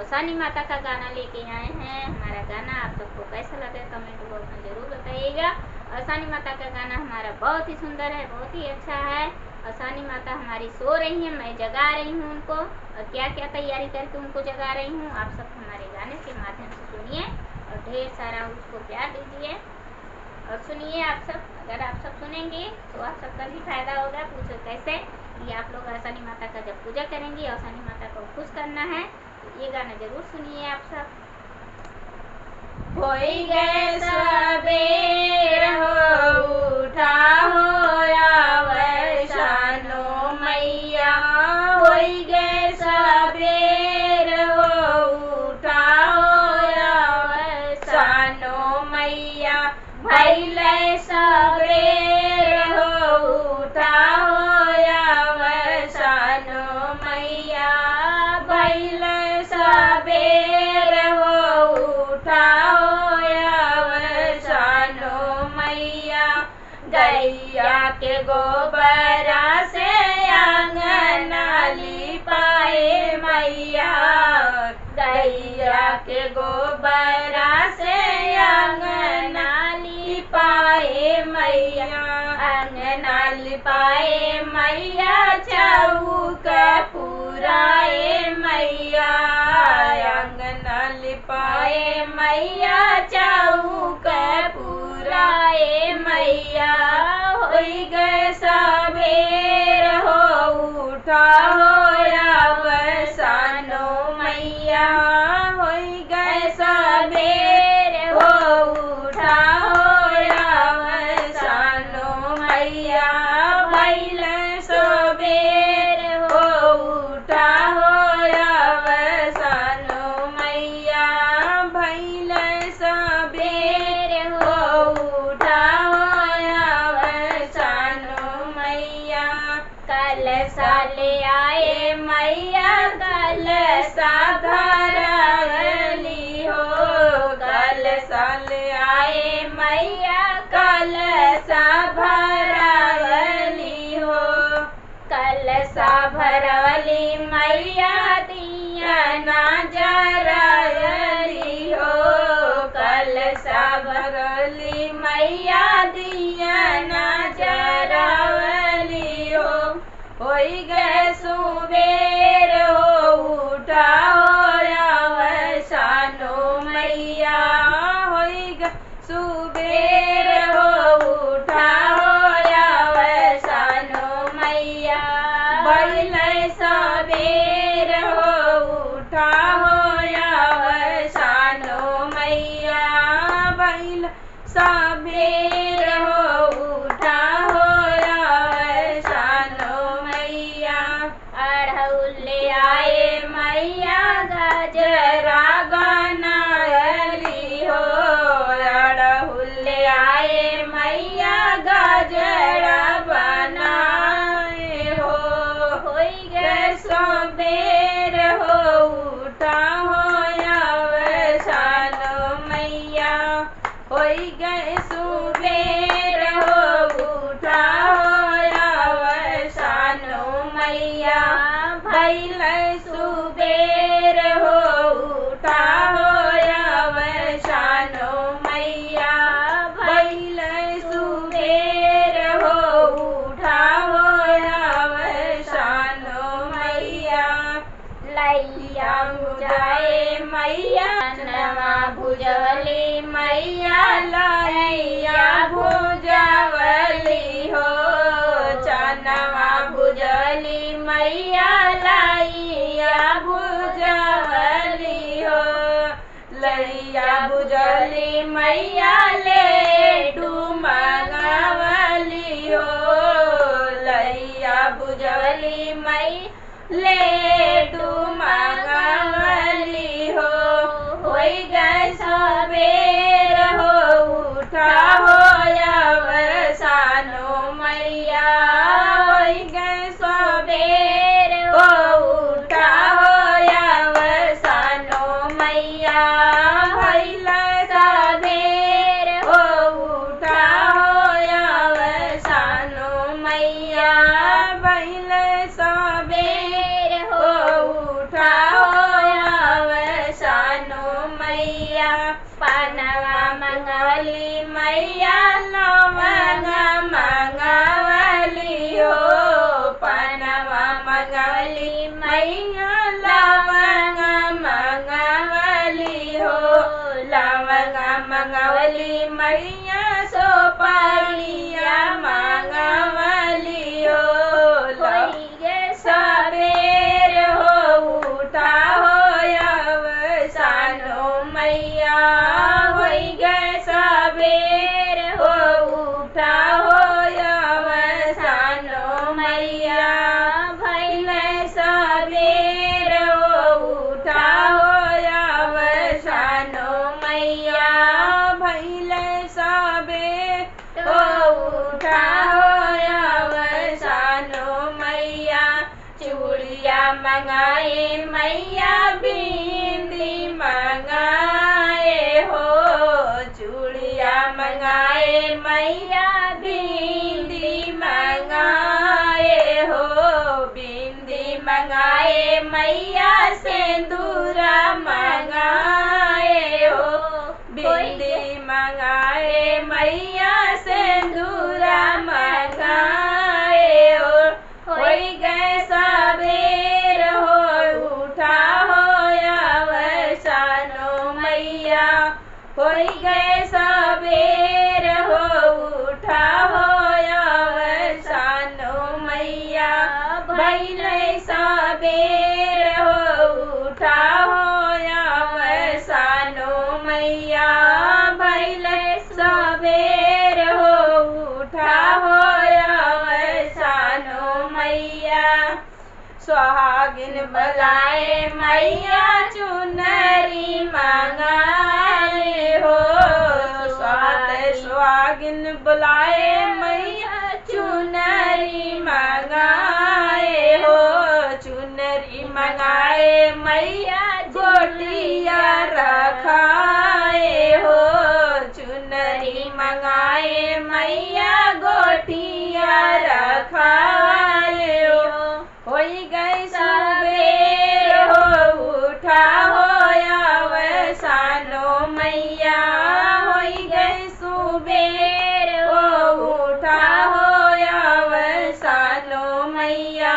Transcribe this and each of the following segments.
औसानी माता का गाना लेके आए हैं। हमारा गाना आप सबको कैसा लगे कमेंट बॉक्स में जरूर बताइएगा। औसानी माता का गाना हमारा बहुत ही सुंदर है, बहुत ही अच्छा है। औसानी माता हमारी सो रही हैं, मैं जगा रही हूँ उनको, और क्या क्या तैयारी करके उनको जगा रही हूँ। आप सब हमारे गाने के माध्यम से सुनिए और ढेर सारा उसको प्यार दीजिए और सुनिए। आप सब अगर आप सब सुनेंगे तो आप सबका भी फायदा होगा। पूछो कैसे कि आप लोग औसानी माता का जब पूजा करेंगे, औसानी माता को खुश करना है, तो ये गाना जरूर सुनिए आप सब। होई गए सबेर हो उठा हो वैशानो मैया, होई गए सबेर हो उठा हो वैशानो मैया, भैले सबेर हो उठा हो वैशानो मैया, भैले सबेर हो उठा गैया के गोबरा से अंगना लिपाए मैया, गैया के गोबरा से अंगना लिपाए मैया, अंगना लिपाए मैया, चौक पुराए मैया, अंगना लिपाए मैया, चौक पुराए मैया, होई गए सबेर हो उठा हो वैशानो मैया, होई गए सबेर हो उठा हो वैशानो मैया, भैले सबेर हो उठा हो वैशानो मैया, भैले सबेर हो उठा साले आए मैया, कल धरली हो, कल साले आए मैया, कल भरली हो, कल भरली मैया, दिया ना जरली हो, कल भरली मैया, दिया ना जरली हो, होई गए सुबेर हो उठा हो वैशानो मैया, होई गए सुबेर हो उठा हो वैशानो मैया, भैले सबेर हो उठा हो वैशानो मैया, भैले सबेर हो उठा हो आए मैया, गजरा बनायली हो, अड़हुल आए मैया, गजरा बनाए हो, होई गए सबेर हो उठा हो वैशानो मैया, होई गए सुबेर हो उठा हो वैशानो मैया, भैले सुबेर हो उठा हो वैशानो मैया, भैले सुबेर हो उठा हो वैशानो मैया, लैया बुझाए मैया, नवा भुजवली मैया, लैया भुजवली हो, चनवा भुजवली मैया, लैया भुजवली हो, लैया भुजवली मैया, लेडू मंगवली हो, लैया भुजवली मैया, लेडू मंगवली हो, होई गए सबेर हो उठा हो वैशानो मैया, होई गए सबेर हो उठा हो वैशानो मैया, भैले सबेर हो उठा हो वैशानो मैया, भैले सबेर हो उठा हो मंगवली मैया लवंग मंगवली हो, लवंग मंगवली मैया सुपारिया मंगवली हो। होई गे सबेर हो उठा हो अवसानो मैया, होई गे सबेर हो उठा हो अवसानो मैया, भइले सबेर हो उठा हो अवसानो मैया, भइले सबेर हो उठा हो अवसानो मैया। चूड़िया मंगाए मैया बिंदी मंगाए हो, चूड़िया मंगाए मैया बिंदी मंगाए हो, बिंदी मंगाए मैया सिंदूरा मंगाए हो, बिंदी मंगाए मैया सिंदूरा मंगाए हो। होई गए सबेर हो उठा हो अवसानो मैया, होई गए सबेर हो उठा हो अवसानो मैया, भइले सबेर हो उठा हो अवसानो मैया, भइले सबेर हो उठा हो अवसानो मैया। सुहागिन बुलाए मैया चुनरी मंगाए हो, सुहागिन बुलाए मैया चुनरी मंगाए हो, चुनरी मंगाए मैया गोटिया रखाए हो, चुनरी मंगाए मैया गोटिया रखाए हो। होई गई सबेर हो उठा हो अवसानो मैया, होई गई सुबेर हो उठा हो अवसानो मैया,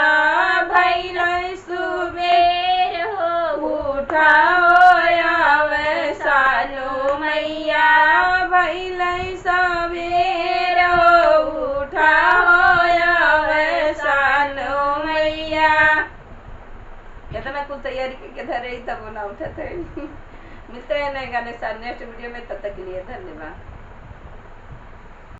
भइले सुबेर हो उठा हो अवसानो मैया, भइले सबेर हो उठा हो अवसानो मैया। कितना कुछ तैयारी करके धरे तब ना उठा थे। मिलते हैं नए गाने साथ नेक्स्ट वीडियो में, तब तक के लिए धन्यवाद।